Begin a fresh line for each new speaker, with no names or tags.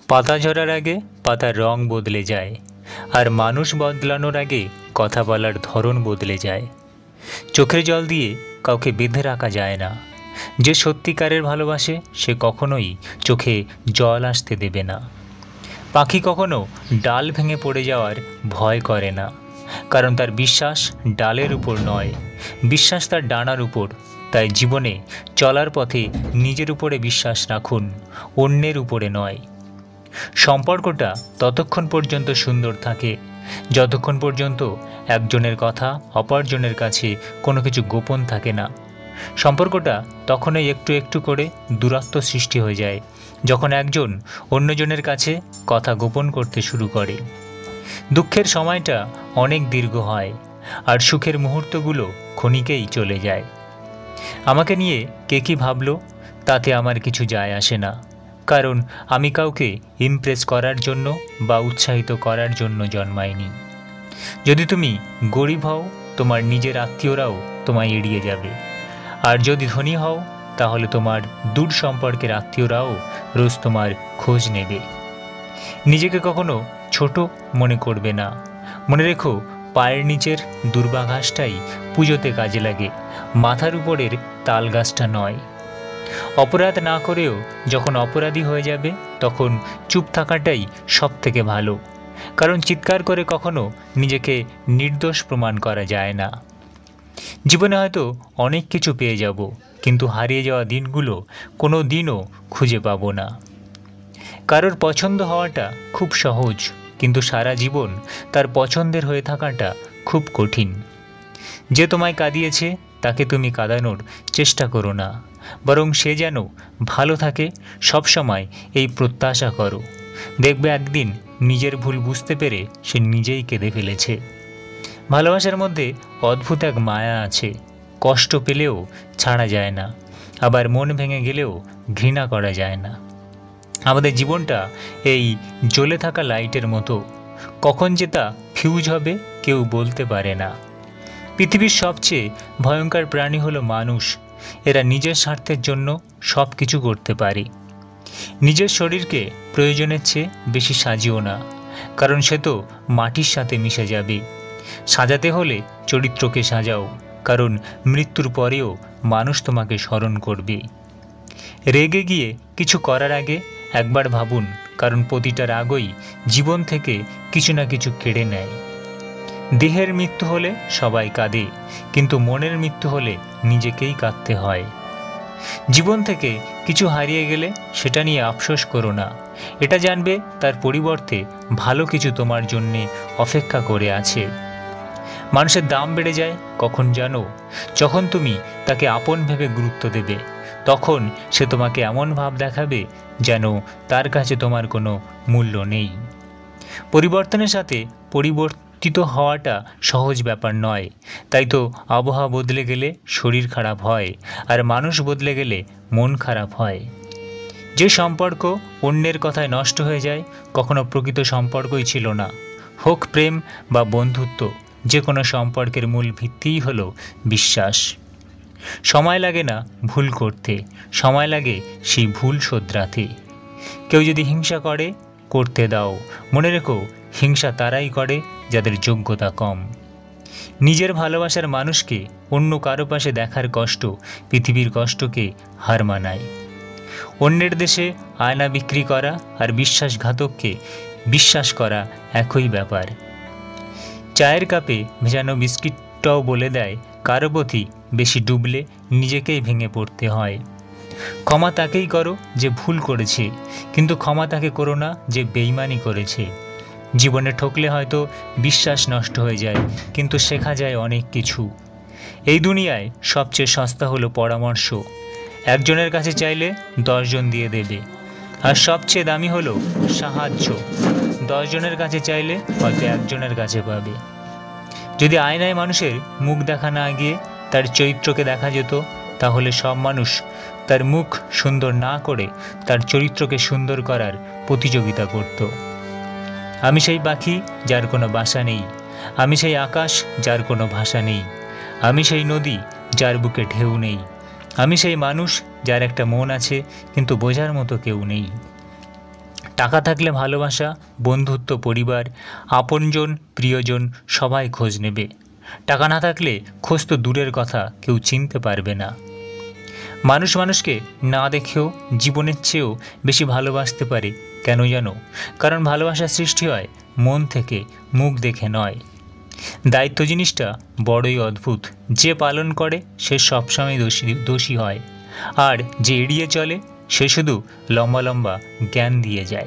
পাতা ঝরার আগে পাতার রং বদলে যায়, আর মানুষ বদলানোর আগে কথা বলার ধরন বদলে যায়। চোখের জল দিয়ে কাউকে বেঁধে রাখা যায় না। যে সত্যিকারের ভালোবাসে সে কখনোই চোখে জল আসতে দেবে না। পাখি কখনো ডাল ভেঙে পড়ে যাওয়ার ভয় করে না, কারণ তার বিশ্বাস ডালের উপর নয়, বিশ্বাস তার ডানার উপর। তাই জীবনে চলার পথে নিজের উপরে বিশ্বাস রাখুন, অন্যের উপরে নয়। সম্পর্কটা ততক্ষণ পর্যন্ত সুন্দর থাকে যতক্ষণ পর্যন্ত একজনের কথা অপরজনের কাছে কোনো কিছু গোপন থাকে না। সম্পর্কটা তখনই একটু একটু করে দূরত্ব সৃষ্টি হয়ে যায় যখন একজন অন্যজনের কাছে কথা গোপন করতে শুরু করে। দুঃখের সময়টা অনেক দীর্ঘ হয়, আর সুখের মুহূর্তগুলো ক্ষণিকেই চলে যায়। আমাকে নিয়ে কে কী ভাবলো তাতে আমার কিছু যায় আসে না, কারণ আমি কাউকে ইমপ্রেস করার জন্য বা উৎসাহিত করার জন্য জন্মাইনি। যদি তুমি গরিব হও, তোমার নিজের আত্মীয়রাও তোমায় এড়িয়ে যাবে, আর যদি ধনী হও তাহলে তোমার দূর সম্পর্কের আত্মীয়রাও রোজ তোমার খোঁজ নেবে। নিজেকে কখনো ছোট মনে করবে না। মনে রেখো, পায়ের নিচের দুর্বা ঘাসটাই পুজোতে কাজে লাগে, মাথার উপরের তাল গাছটা নয়। অপরাধ না করেও যখন অপরাধী হয়ে যাবে তখন চুপ থাকাটাই সব থেকে ভালো, কারণ চিৎকার করে কখনো নিজেকে নির্দোষ প্রমাণ করা যায় না। জীবনে হয়তো অনেক কিছু পেয়ে যাব, কিন্তু হারিয়ে যাওয়া দিনগুলো কোনো দিনও খুঁজে পাবো না। কারোর পছন্দ হওয়াটা খুব সহজ, কিন্তু সারা জীবন তার পছন্দের হয়ে থাকাটা খুব কঠিন। যে তোমায় কাঁদিয়েছে তাকে তুমি কাঁদানোর চেষ্টা করো না, বরং সে যেন ভালো থাকে সবসময় এই প্রত্যাশা করো। দেখবে একদিন নিজের ভুল বুঝতে পেরে সে নিজেই কেঁদে ফেলেছে। ভালোবাসার মধ্যে অদ্ভুত এক মায়া আছে, কষ্ট পেলেও ছাড়া যায় না, আবার মন ভেঙে গেলেও ঘৃণা করা যায় না। আমাদের জীবনটা এই জ্বলে থাকা লাইটের মতো, কখন যে তা ফিউজ হবে কেউ বলতে পারে না। পৃথিবীর সবচেয়ে ভয়ঙ্কর প্রাণী হলো মানুষ। এরা নিজের স্বার্থের জন্য সব কিছু করতে পারে। নিজের শরীরকে প্রয়োজনের চেয়ে বেশি সাজিও না, কারণ সে তো মাটির সাথে মিশে যাবে। সাজাতে হলে চরিত্রকে সাজাও, কারণ মৃত্যুর পরেও মানুষ তোমাকে স্মরণ করবে। রেগে গিয়ে কিছু করার আগে একবার ভাবুন, কারণ প্রতিটা রাগই জীবন থেকে কিছু না কিছু কেড়ে নেয়। দেহের মৃত্যু হলে সবাই কাঁদে, কিন্তু মনের মৃত্যু হলে নিজেকেই কাঁদতে হয়। জীবন থেকে কিছু হারিয়ে গেলে সেটা নিয়ে আফসোস করো না, এটা জানবে তার পরিবর্তে ভালো কিছু তোমার জন্যে অপেক্ষা করে আছে। মানুষের দাম বেড়ে যায় কখন জানো? যখন তুমি তাকে আপন ভেবে গুরুত্ব দেবে, তখন সে তোমাকে এমন ভাব দেখাবে যেন তার কাছে তোমার কোনো মূল্য নেই। পরিবর্তনের সাথে পরিবর্তিত হওয়াটা সহজ ব্যাপার নয়, তাই তো আবহাওয়া বদলে গেলে শরীর খারাপ হয়, আর মানুষ বদলে গেলে মন খারাপ হয়। যে সম্পর্ক অন্যের কথায় নষ্ট হয়ে যায় কখনো প্রকৃত সম্পর্কই ছিল না। হোক প্রেম বা বন্ধুত্ব, যে কোনো সম্পর্কের মূল ভিত্তিই হলো বিশ্বাস। সময় লাগে না ভুল করতে, সময় লাগে সেই ভুল শোধরাতে। কেউ যদি হিংসা করে, করতে দাও। মনে রেখো, হিংসা তারাই করে যাদের যোগ্যতা কম। নিজের ভালোবাসার মানুষকে অন্য কারো পাশে দেখার কষ্ট পৃথিবীর কষ্টকে হার মানায়। অন্যের দেশে আয়না বিক্রি করা আর বিশ্বাসঘাতককে বিশ্বাস করা একই ব্যাপার। চায়ের কাপে ভেজানো বিস্কিটটাও বলে দেয় কারো প্রতি বেশি ডুবলে নিজেকেই ভেঙে পড়তে হয়। ক্ষমা তাকেই করো যে ভুল করেছে, কিন্তু ক্ষমা তাকে করো না যে বেইমানি করেছে। জীবনে ঠকলে হয়তো বিশ্বাস নষ্ট হয়ে যায়, কিন্তু শেখা যায় অনেক কিছু। এই দুনিয়ায় সবচেয়ে সস্তা হলো পরামর্শ। একজনের কাছে চাইলে 10 জন দিয়ে দেবে। আর সবচেয়ে দামি হলো সাহায্য। 10 জনের কাছে চাইলে হয়তো একজনের কাছে পাবে। যদি আয়নায় মানুষের মুখ দেখা না গিয়ে তার চরিত্রকে দেখা যেত, তাহলে সব মানুষ তার মুখ সুন্দর না করে তার চরিত্রকে সুন্দর করার প্রতিযোগিতা করত। আমি সেই পাখি যার কোনো বাসা নেই, আমি সেই আকাশ যার কোনো ভাষা নেই, আমি সেই নদী যার বুকে ঢেউ নেই, আমি সেই মানুষ যার একটা মন আছে কিন্তু বোঝার মতো কেউ নেই। টাকা থাকলে ভালোবাসা, বন্ধুত্ব, পরিবার, আপনজন, প্রিয়জন সবাই খোঁজ নেবে। টাকা না থাকলে খোঁজ তো দূরের কথা, কেউ চিনতে পারবে না। মানুষ মানুষকে না দেখেও জীবনের চেয়েও বেশি ভালোবাসতে পারে। কেন জানো? কারণ ভালোবাসার সৃষ্টি হয় মন থেকে, মুখ দেখে নয়। দায়িত্ব জিনিসটা বড়ই অদ্ভুত। যে পালন করে সে সবসময় দোষী হয়, আর যে এড়িয়ে চলে সে শুধু লম্বা লম্বা জ্ঞান দিয়ে যায়।